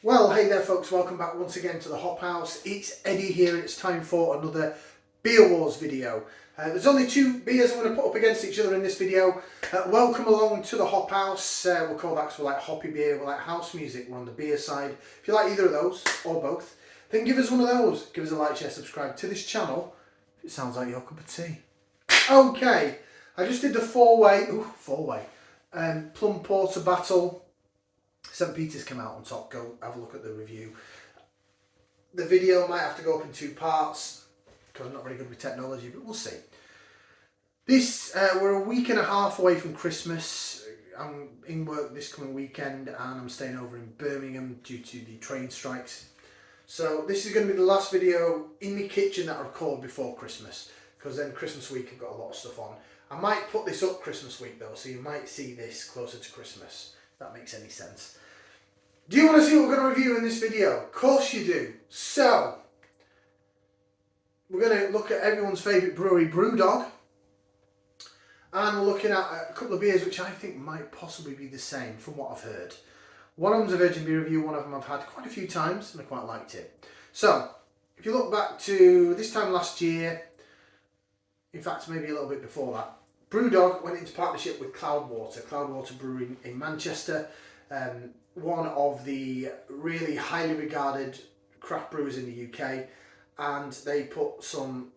Well, hey there folks, welcome back once again to the Hop House. It's Eddie here and it's time for another Beer Wars video. There's only two beers I'm going to put up against each other in this video. Welcome along to the Hop House. We'll call that because we like hoppy beer, we like house music, we're on the beer side. If you like either of those, or both, then give us one of those. Give us a like, share, subscribe to this channel. It sounds like your cup of tea. Okay, I just did the four-way plum porter battle. St. Peter's came out on top. Go have a look at the review. The video might have to go up in two parts because I'm not very good with technology, but we'll see. We're a week and a half away from Christmas. I'm in work this coming weekend and I'm staying over in Birmingham due to the train strikes. So this is going to be the last video in the kitchen that I record before Christmas, because then Christmas week I've got a lot of stuff on. I might put this up Christmas week though, so you might see this closer to Christmas, if that makes any sense. Do you want to see what we're going to review in this video? Of course you do. So, we're going to look at everyone's favourite brewery, Brewdog. And we're looking at a couple of beers which I think might possibly be the same from what I've heard. One of them's a virgin beer review, one of them I've had quite a few times and I quite liked it. So, if you look back to this time last year, in fact maybe a little bit before that, Brewdog went into partnership with Cloudwater Brewing in Manchester. One of the really highly regarded craft brewers in the UK, and they put some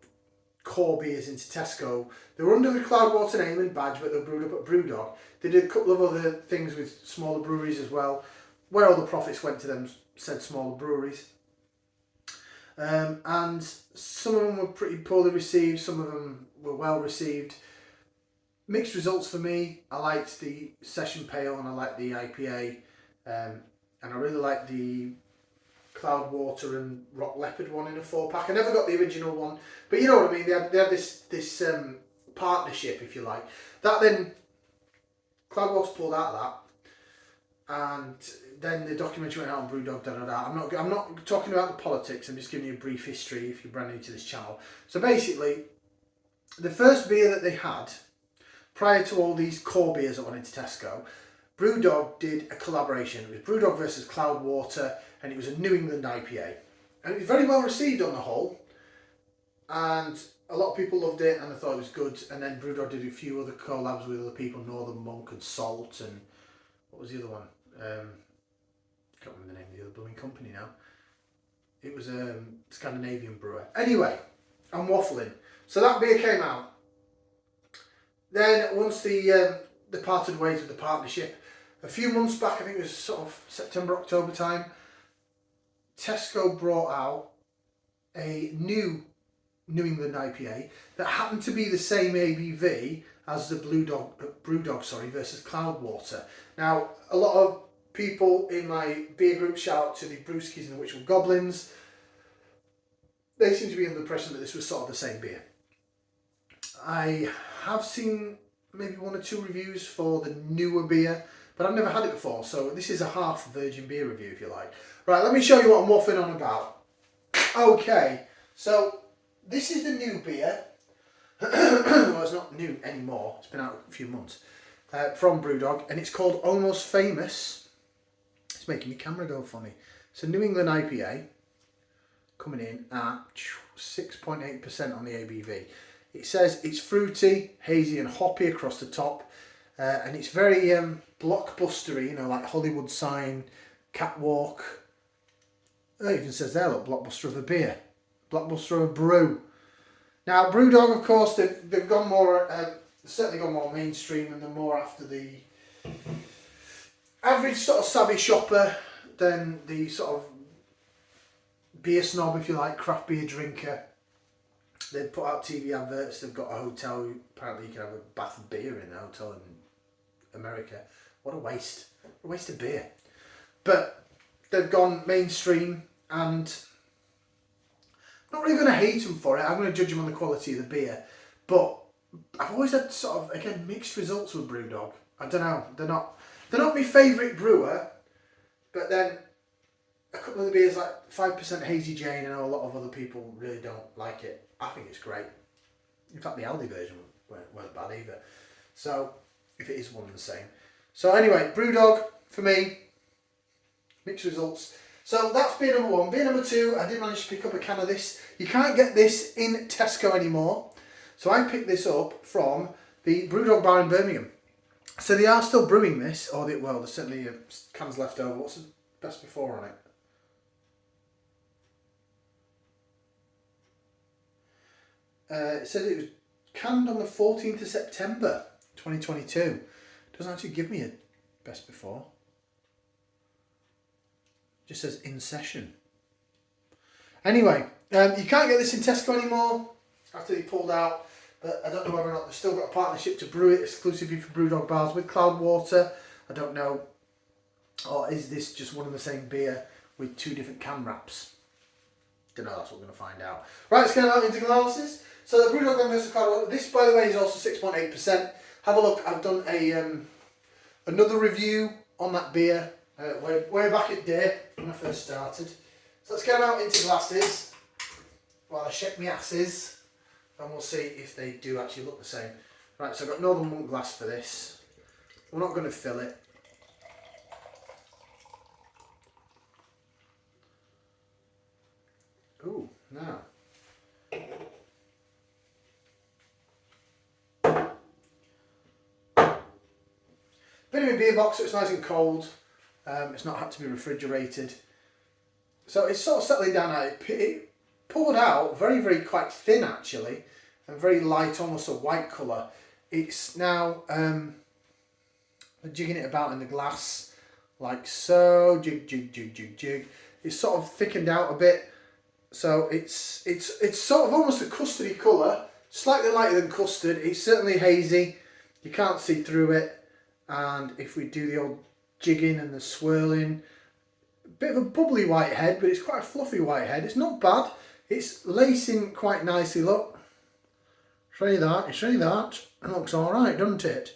core beers into Tesco. They were under the Cloudwater name and badge, but they were brewed up at Brewdog. They did a couple of other things with smaller breweries as well. Where all the profits went to them, said smaller breweries. And some of them were pretty poorly received, some of them were well received. Mixed results for me. I liked the Session Pale and I liked the IPA. And I really like the Cloudwater and Rock Leopard one in a 4-pack. I never got the original one, but you know what I mean. They had this partnership, if you like. That then Cloudwater pulled out of that, and then the documentary went out on Brewdog. I'm not talking about the politics. I'm just giving you a brief history if you're brand new to this channel. So basically, the first beer that they had prior to all these core beers that went into Tesco, Brewdog did a collaboration. It was Brewdog versus Cloudwater, and it was a New England IPA. And it was very well received on the whole, and a lot of people loved it and I thought it was good. And then Brewdog did a few other collabs with other people, Northern Monk and Salt, and what was the other one? Can't remember the name of the other brewing company now. It was a Scandinavian brewer. Anyway, I'm waffling. So that beer came out. Then once they parted ways with the partnership, a few months back, I think it was sort of September, October time, Tesco brought out a new New England IPA that happened to be the same ABV as the Brewdog versus Cloudwater. Now, a lot of people in my beer group, shout out to the Brewskis and the Witchwood Goblins, they seem to be under the impression that this was sort of the same beer. I have seen maybe one or two reviews for the newer beer, but I've never had it before, so this is a half virgin beer review, if you like. Right, let me show you what I'm waffling on about. Okay, so this is the new beer. Well, it's not new anymore, it's been out a few months, from Brewdog, and it's called Almost Famous. It's making my camera go funny. It's a New England IPA, coming in at 6.8% on the ABV. It says it's fruity, hazy and hoppy across the top, and it's very blockbustery, you know, like Hollywood sign, catwalk. It even says there, look, blockbuster of a beer, blockbuster of a brew. Now, Brewdog, of course, they've gone more, certainly gone more mainstream, and they're more after the average sort of savvy shopper than the sort of beer snob, if you like, craft beer drinker. They've put out TV adverts, they've got a hotel, apparently you can have a bath of beer in the hotel in America. What a waste of beer. But they've gone mainstream, and I'm not really going to hate them for it. I'm going to judge them on the quality of the beer. But I've always had sort of, again, mixed results with Brewdog. I don't know, they're not my favourite brewer, but then a couple of the beers like 5% Hazy Jane, I know a lot of other people really don't like it. I think it's great. In fact, the Aldi version weren't bad either. So, if it is one and the same. So anyway, Brewdog, for me, mixed results. So that's beer number 1. Beer number 2, I did manage to pick up a can of this. You can't get this in Tesco anymore. So I picked this up from the Brewdog bar in Birmingham. So they are still brewing this, or well, there's certainly cans left over. What's the best before on it? It said it was canned on the 14th of September 2022. It doesn't actually give me a best before. It just says in session. Anyway, you can't get this in Tesco anymore after they pulled out, but I don't know whether or not they've still got a partnership to brew it exclusively for Brewdog bars with Cloudwater. I don't know. Or is this just one and the same beer with 2 different can wraps? Don't know, that's what we're going to find out. Right, let's get out into glasses. So the Brewdog versus Cloudwater. This, by the way, is also 6.8%. Have a look. I've done a another review on that beer way back in the day when I first started. So let's get them out into glasses while I shake my asses, and we'll see if they do actually look the same. Right, so I've got Northern Monk glass for this. We're not going to fill it. Ooh, now. Bit of a beer box, so it's nice and cold. It's not had to be refrigerated. So it's sort of settling down now. It poured out very quite thin actually, and very light, almost a white colour. It's now jigging it about in the glass like so. Jig, jig, jig, jig, jig. It's sort of thickened out a bit. So it's sort of almost a custardy colour, slightly lighter than custard. It's certainly hazy. You can't see through it. And if we do the old jigging and the swirling, a bit of a bubbly white head, but it's quite a fluffy white head. It's not bad. It's lacing quite nicely, look. Show you that, you see that? It looks alright, doesn't it?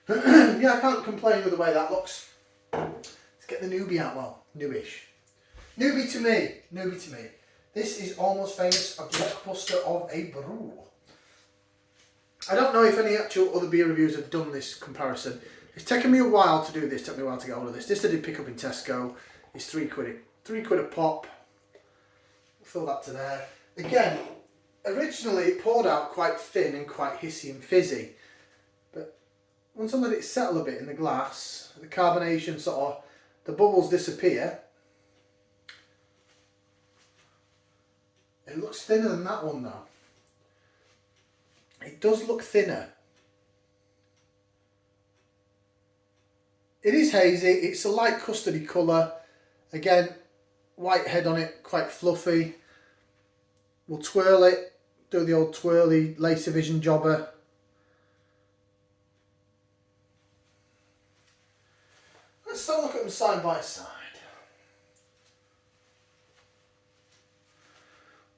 Yeah, I can't complain with the way that looks. Let's get the newbie out, well, newish. Newbie to me. This is Almost Famous, a blockbuster of a brew. I don't know if any actual other beer reviewers have done this comparison. It's taken me a while to do this, took me a while to get hold of this. This I did pick up in Tesco. It's £3 a pop. Fill that to there. Again, originally it poured out quite thin and quite hissy and fizzy. But once I let it settle a bit in the glass, the carbonation sort of, the bubbles disappear. It looks thinner than that one though. It does look thinner. It is hazy, it's a light custardy colour. Again, white head on it, quite fluffy. We'll twirl it, do the old twirly laser vision jobber. Let's have a look at them side by side.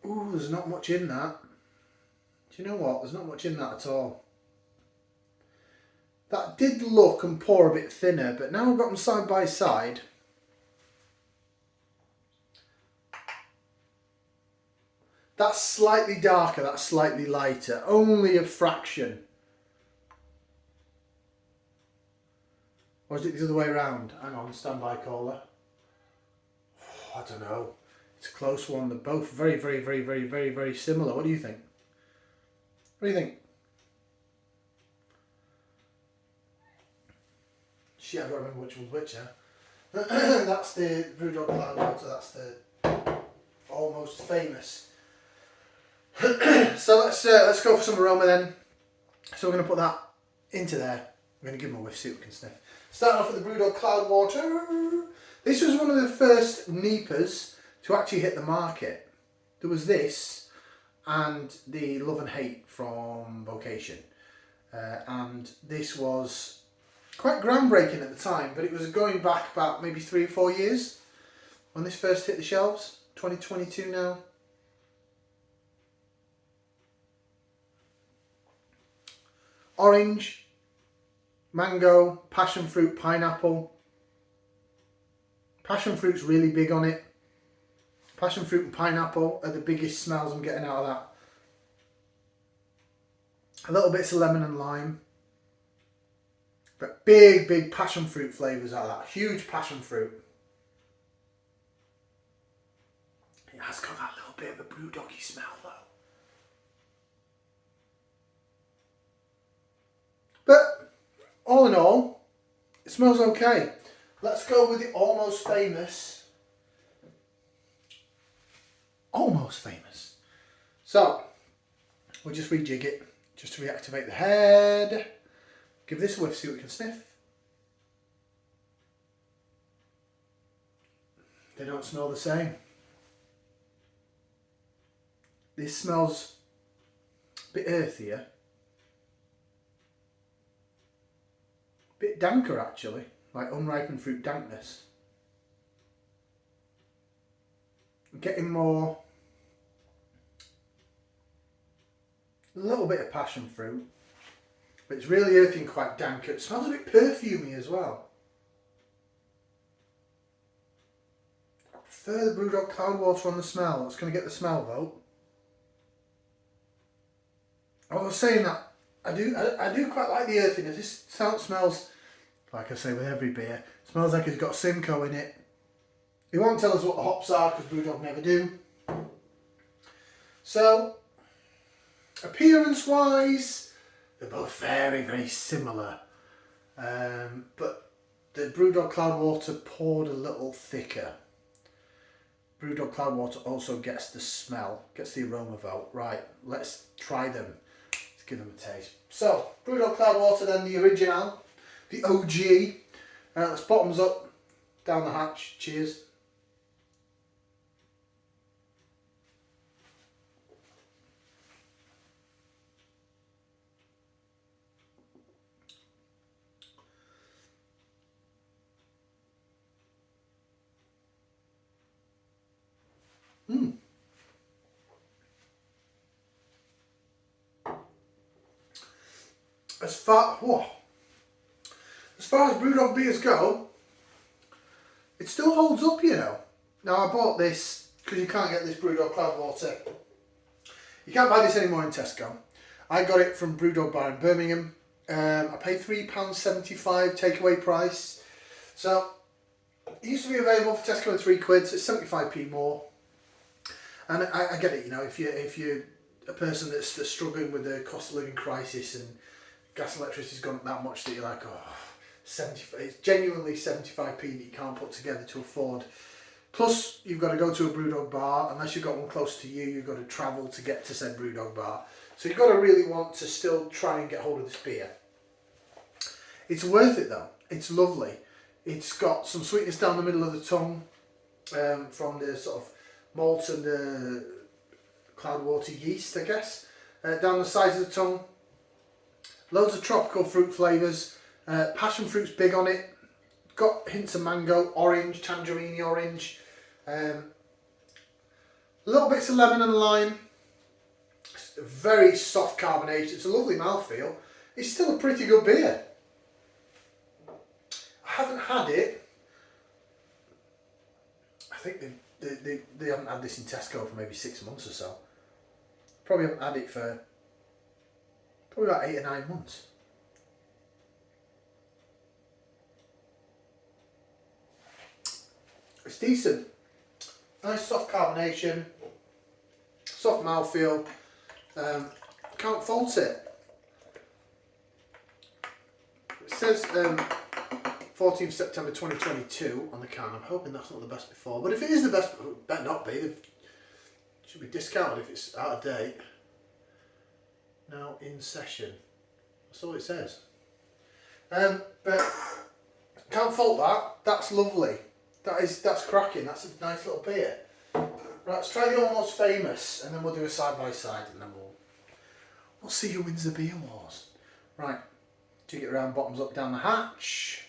Ooh, there's not much in that. Do you know what? There's not much in that at all. That did look and pour a bit thinner, but now I've got them side by side. That's slightly darker, that's slightly lighter. Only a fraction. Or is it the other way around? Hang on, standby caller. Oh, I don't know. It's a close one. They're both very similar. What do you think? What do you think? Shit, I don't remember which one's which now. That's the Brewdog Cloudwater, that's the Almost Famous. So let's go for some aroma then. So we're going to put that into there. We're going to give them a whiff, see what we can sniff. Starting off with the Brewdog Cloudwater. This was one of the first NEIPAs to actually hit the market. There was this and the Love and Hate from Vocation. And this was quite groundbreaking at the time, but it was going back about maybe 3 or 4 years when this first hit the shelves. 2022 now. Orange, mango, passion fruit, pineapple. Passion fruit's really big on it. Passion fruit and pineapple are the biggest smells I'm getting out of that. A little bits of lemon and lime. But big passion fruit flavours out of that. Huge passion fruit. bit of a Brewdoggy smell though. But all in all, it smells okay. Let's go with the almost famous. Almost famous. So, we'll just rejig it, just to reactivate the head. Give this a whiff, see what we can sniff. They don't smell the same. This smells a bit earthier. A bit danker actually, like unripened fruit dankness. I'm getting more, a little bit of passion fruit, but it's really earthy and quite dank. It smells a bit perfumey as well. I prefer the Brewdog Cloudwater on the smell. That's going to get the smell vote. I was saying that I do quite like the earthiness. This smells, like I say with every beer, smells like it's got Simcoe in it. He won't tell us what the hops are because Brewdog never do. So, appearance wise, they're both very, very similar. But the Brewdog Cloudwater poured a little thicker. Brewdog Cloudwater also gets the smell, gets the aroma vote. Right, let's try them. Let's give them a taste. So, Brewdog Cloudwater then, the original, the OG. Let's bottoms up, down the hatch. Cheers. As far as Brewdog beers go, it still holds up, you know. Now I bought this because you can't get this Brewdog Cloudwater. You can't buy this anymore in Tesco. I got it from Brewdog Bar in Birmingham. I paid £3.75 takeaway price. So it used to be available for Tesco at £3, so it's 75p more. And I get it, you know, if you're a person that's struggling with the cost of living crisis and gas and electricity's gone up that much that you're like, oh, 75, it's genuinely 75p that you can't put together to afford. Plus, you've got to go to a Brewdog bar. Unless you've got one close to you, you've got to travel to get to said Brewdog bar. So you've got to really want to still try and get hold of this beer. It's worth it though. It's lovely. It's got some sweetness down the middle of the tongue from the sort of malt and the Cloudwater yeast, I guess. Down the sides of the tongue. Loads of tropical fruit flavours. Passion fruit's big on it. Got hints of mango, orange, tangerine orange. Little bits of lemon and lime. It's a very soft carbonation. It's a lovely mouthfeel. It's still a pretty good beer. I haven't had it. I think they haven't had this in Tesco for maybe 6 months or so. Probably haven't had it for probably about 8 or 9 months. It's decent. Nice soft carbonation, soft mouthfeel. Can't fault it. It says 14th September 2022 on the can. I'm hoping that's not the best before, but if it is the best, it better not be. It should be discounted if it's out of date. Now in session. That's all it says. But can't fault that. That's lovely. That's cracking. That's a nice little beer. Right, let's try the Almost Famous, and then we'll do a side by side, and then we'll see who wins the beer wars. Right, jig it around, bottoms up, down the hatch.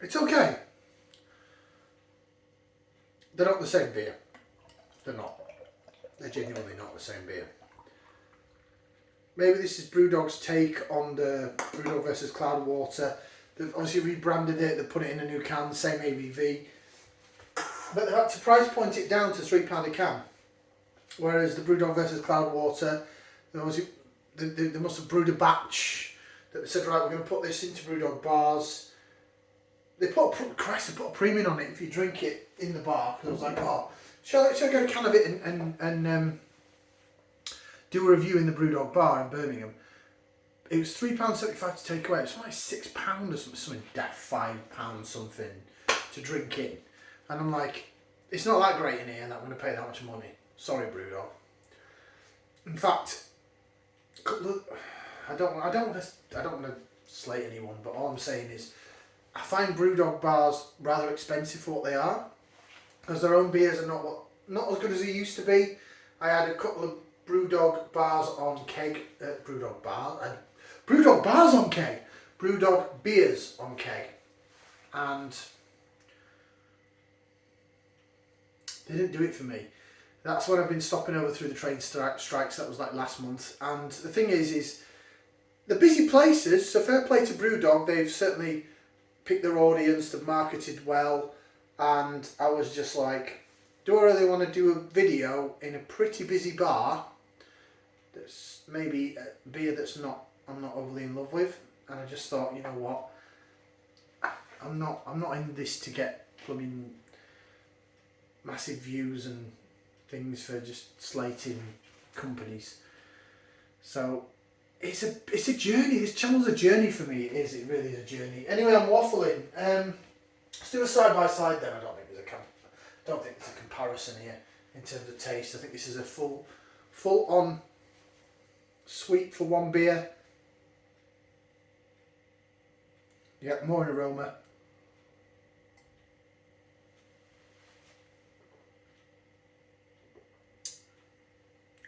It's okay. They're not the same beer. They're not. They're genuinely not the same beer. Maybe this is Brewdog's take on the Brewdog versus Cloudwater. They've obviously rebranded it, they've put it in a new can, same ABV. But they've had to price point it down to £3 a can. Whereas the Brewdog versus Cloudwater, they must have brewed a batch that said, right, we're going to put this into Brewdog bars. They put a premium on it if you drink it in the bar. Because I was like, oh, shall I get a can of it and do a review in the Brewdog bar in Birmingham? It was £3.75 to take away. It's like £6 or something daft, £5 something to drink in. And I'm like, it's not that great in here, and I'm going to pay that much money. Sorry, Brewdog. In fact, I don't want to slate anyone, but all I'm saying is, I find Brewdog bars rather expensive for what they are, because their own beers are not as good as they used to be. I had a couple of Brewdog bars on keg, Brewdog beers on keg, and they didn't do it for me. That's when I've been stopping over through the train strikes. That was like last month. And the thing is the busy places, so fair play to Brewdog, they've certainly picked their audience, they've marketed well, and I was just like, do I really want to do a video in a pretty busy bar that's maybe a beer I'm not overly in love with? And I just thought, you know what, I'm not in this to get plumbing massive views and things for just slating companies. So it's a journey. This channel's a journey for me. It really is a journey. Anyway, I'm waffling. Let's do a side by side then. I don't think there's a comparison here in terms of taste. I think this is a full on sweet for one beer. Yeah, more in aroma.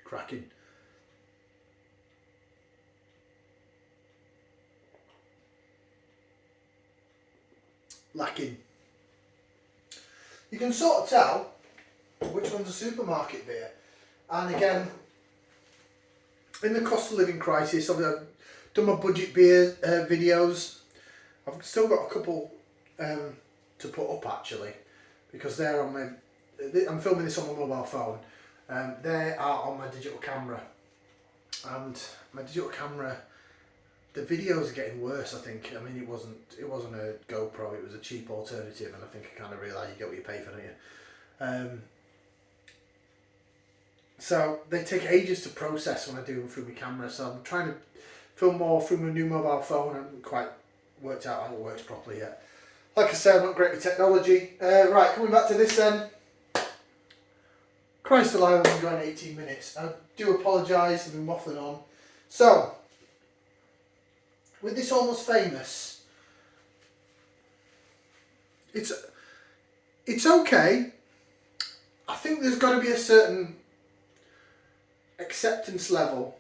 Cracking. Lacking. You can sort of tell which one's a supermarket beer. And again, in the cost of living crisis, I've done my budget beer videos. I've still got a couple to put up actually, because they're on my. I'm filming this on my mobile phone. They are on my digital camera, and my digital camera, the videos are getting worse. I think. I mean, it wasn't a GoPro. It was a cheap alternative, and I think I kind of realised you get what you pay for, don't you? So they take ages to process when I do them through my camera. So I'm trying to film more through my new mobile phone. I haven't quite worked out how it works properly yet. Like I said, I'm not great with technology. Right, coming back to this then. Christ alive, I've been going 18 minutes. I do apologise, I've been waffling on. So, with this Almost Famous, it's okay. I think there's got to be a certain acceptance level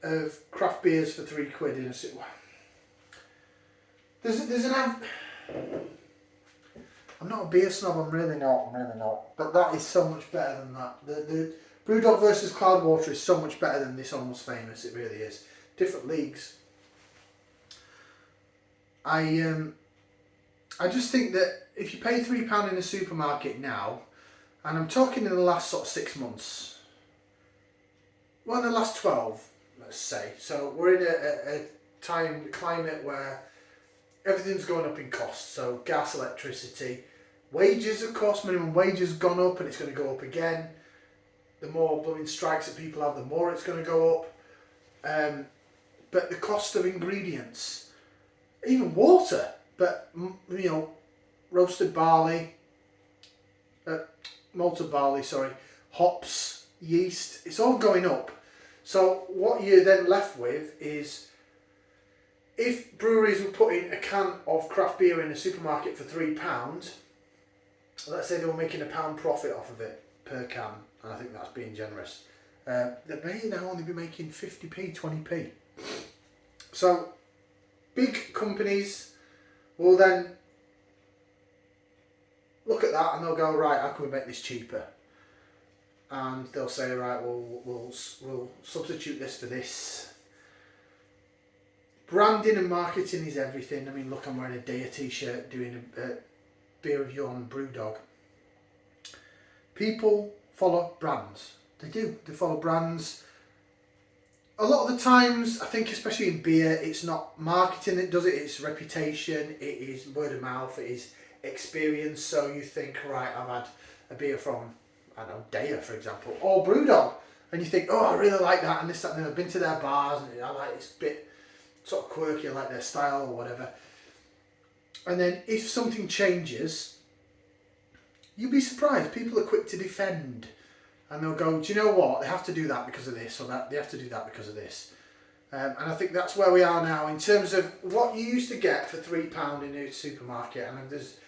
of craft beers for £3 in a city. There's an. I'm not a beer snob, I'm really not. But that is so much better than that. The Brewdog versus Cloudwater is so much better than this Almost Famous, it really is. Different leagues. I just think that if you pay £3 in a supermarket now, and I'm talking in the last sort of 6 months, well, in the last 12, let's say. So we're in a climate where everything's going up in cost. So gas, electricity, wages, of course, minimum wage has gone up and it's going to go up again. The more blooming strikes that people have, the more it's going to go up. But the cost of ingredients, even water, but you know, roasted barley, malted barley, sorry, hops, yeast, it's all going up. So what you're then left with is, if breweries were putting a can of craft beer in a supermarket for £3, let's say they were making £1 profit off of it per can, and I think that's being generous, they may now only be making 50p, 20p. So big companies will then look at that and they'll go, right, how can we make this cheaper? and they'll say, right, we'll substitute this for this. Branding and marketing is everything. I mean, look, I'm wearing a Daya t-shirt doing a beer review on Brewdog. People follow brands. They do. They follow brands. A lot of the times, I think, especially in beer, it's not marketing that does it. It's reputation. It is word of mouth. It is experience. So you think, right, I've had a beer from, I don't know, Daya, for example, or Brewdog, and you think, oh, I really like that, and this, that, and I've been to their bars, and I like it's a bit sort of quirky, I like their style or whatever. And then if something changes, you'd be surprised. People are quick to defend, and they'll go, do you know what? They have to do that because of this, or that they have to do that because of this. And I think that's where we are now in terms of what you used to get for £3 in a supermarket. And there's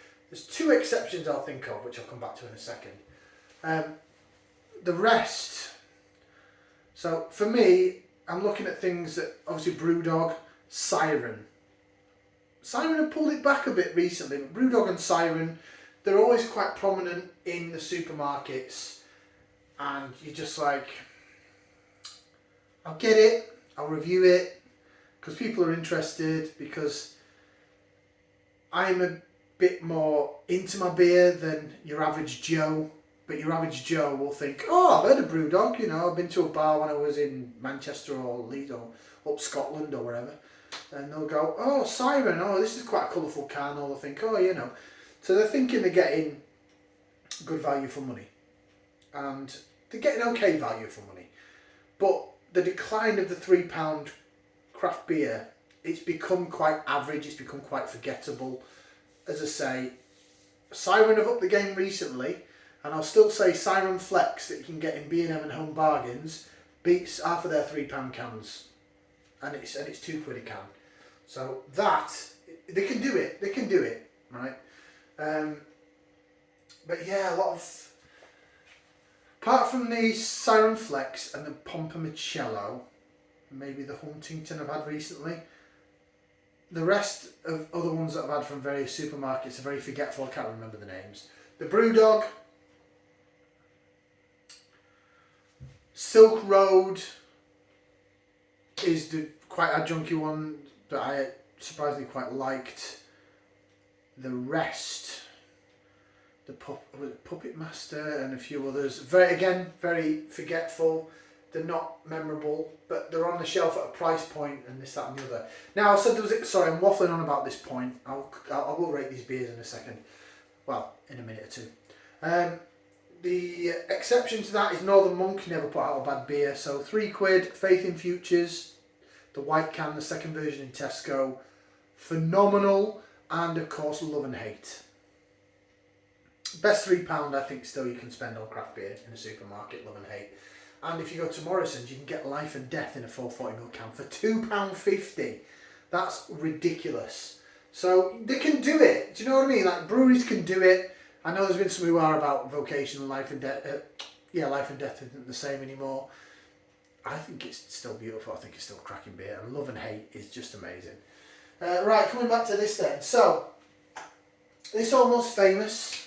two exceptions I'll think of, which I'll come back to in a second. The rest. So for me, I'm looking at things that obviously Brewdog, Siren. Siren have pulled it back a bit recently, but Brewdog and Siren, they're always quite prominent in the supermarkets, and you're just like, I'll get it, I'll review it, because people are interested, because I'm a bit more into my beer than your average Joe. But your average Joe will think, oh, I've heard of Brewdog, you know, I've been to a bar when I was in Manchester or Leeds or up Scotland or wherever. And they'll go, oh, Siren, oh, this is quite a colourful can. Or they'll think, oh, you know. So they're thinking they're getting good value for money. And they're getting okay value for money. But the decline of the £3 craft beer, it's become quite average, it's become quite forgettable. As I say, Siren have upped the game recently. And I'll still say Siren Flex that you can get in B&M and Home Bargains beats half of their £3 cans, and it's £2 a can. So that they can do it, right? But yeah, a lot of, apart from the Siren Flex and the Pompomichello, maybe the Huntington I've had recently. The rest of other ones that I've had from various supermarkets are very forgetful. I can't remember the names. The Brewdog. Silk Road is the quite a junky one that I surprisingly quite liked. The rest, the Puppet Master and a few others, very forgetful. They're not memorable, but they're on the shelf at a price point and this, that, and the other. Now, I said sorry, I'm waffling on about this point. I will rate these beers in a second. Well, in a minute or two. The exception to that is Northern Monk never put out a bad beer. So £3, Faith in Futures, the white can, the second version in Tesco, phenomenal, and of course Love and Hate. Best £3 I think still you can spend on craft beer in a supermarket, Love and Hate. And if you go to Morrison's, you can get Life and Death in a 440ml can for £2.50. That's ridiculous. So they can do it. Do you know what I mean? Like breweries can do it. I know there's been some who are about vocational Life and Death. Life and Death isn't the same anymore. I think it's still beautiful. I think it's still cracking beer. And Love and Hate is just amazing. Right, coming back to this then. So, this Almost Famous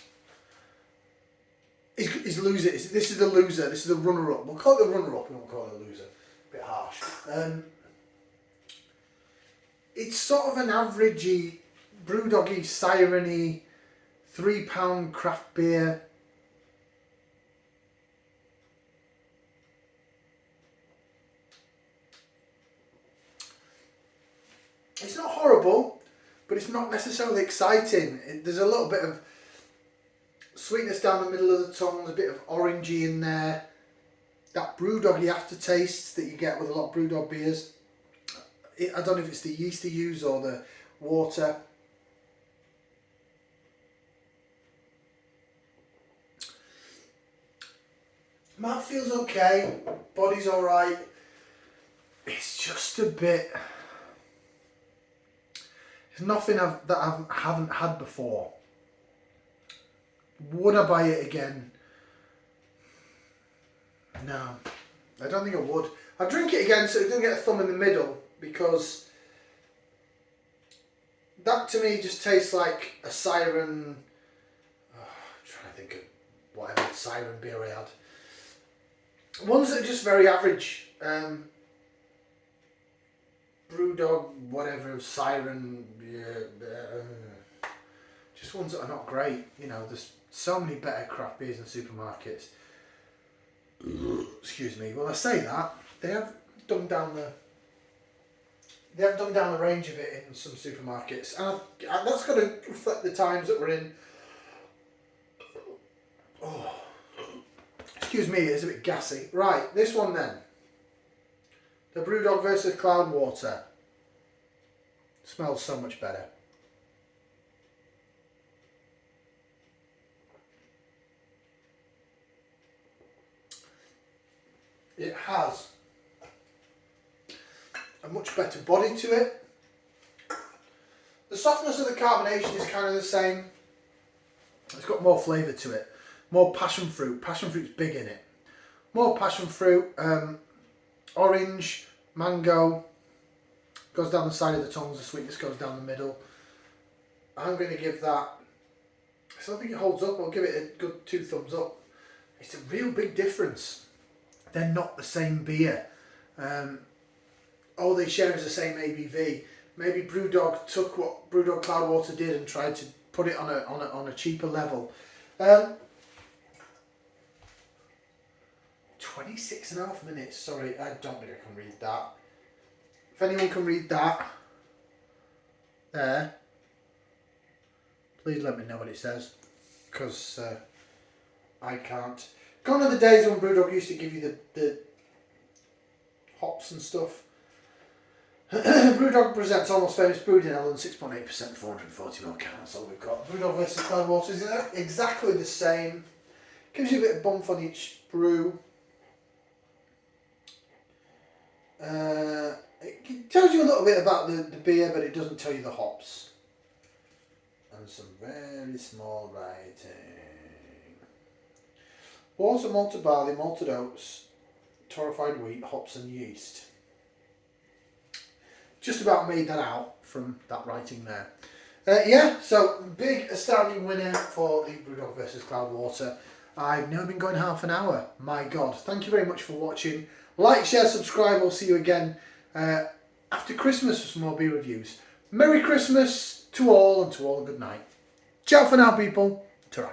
is loser. This is the loser. This is the runner-up. We'll call it the runner-up. We won't call it the loser. A bit harsh. It's sort of an averagey, Brewdoggy, Siren-y, £3 craft beer. It's not horrible, but it's not necessarily exciting. There's a little bit of sweetness down the middle of the tongue, a bit of orangey in there. That Brewdoggy aftertaste that you get with a lot of Brewdog beers. I don't know if it's the yeast they use or the water. Mouth feels okay, body's alright. It's just a bit. It's nothing that I haven't had before. Would I buy it again? No, I don't think I would. I'd drink it again so it doesn't get a thumb in the middle, because that to me just tastes like a Siren. I'm trying to think of whatever Siren beer I had. Ones that are just very average. Brewdog, whatever, Siren, just ones that are not great. You know, there's so many better craft beers in supermarkets. Excuse me. Well, I say that they have dumbed down the range a bit in some supermarkets, and that's got to reflect the times that we're in. Oh, excuse me, it's a bit gassy. Right, this one then. The Brewdog versus Cloudwater. Smells so much better. It has a much better body to it. The softness of the carbonation is kind of the same. It's got more flavour to it. More passion fruit. Passion fruit's big in it. More passion fruit. Orange, mango. Goes down the side of the tongues. The sweetness goes down the middle. I'm going to give that... I still think it holds up. I'll give it a good 2 thumbs up. It's a real big difference. They're not the same beer. All they share is the same ABV. Maybe Brewdog took what Brewdog Cloudwater did and tried to put it on a cheaper level. 26.5 minutes. Sorry, I don't think I can read that. If anyone can read that, there, please let me know what it says, because I can't. Gone are the days when Brewdog used to give you the hops and stuff. Brewdog presents Almost Famous Brewed in Ireland, 6.8%, 440ml can. That's all we've got. Brewdog versus Cloudwater is exactly the same. Gives you a bit of bump on each brew. It tells you a little bit about the beer, but it doesn't tell you the hops. And some very small writing. Water, malted barley, malted oats, torrefied wheat, hops and yeast. Just about made that out from that writing there. Yeah, so big astounding winner for the Brewdog versus Cloudwater. I've now been going half an hour. My God. Thank you very much for watching. Like, share, subscribe. I'll see you again after Christmas for some more beer reviews. Merry Christmas to all, and to all a good night. Ciao for now, people. Ta-ra.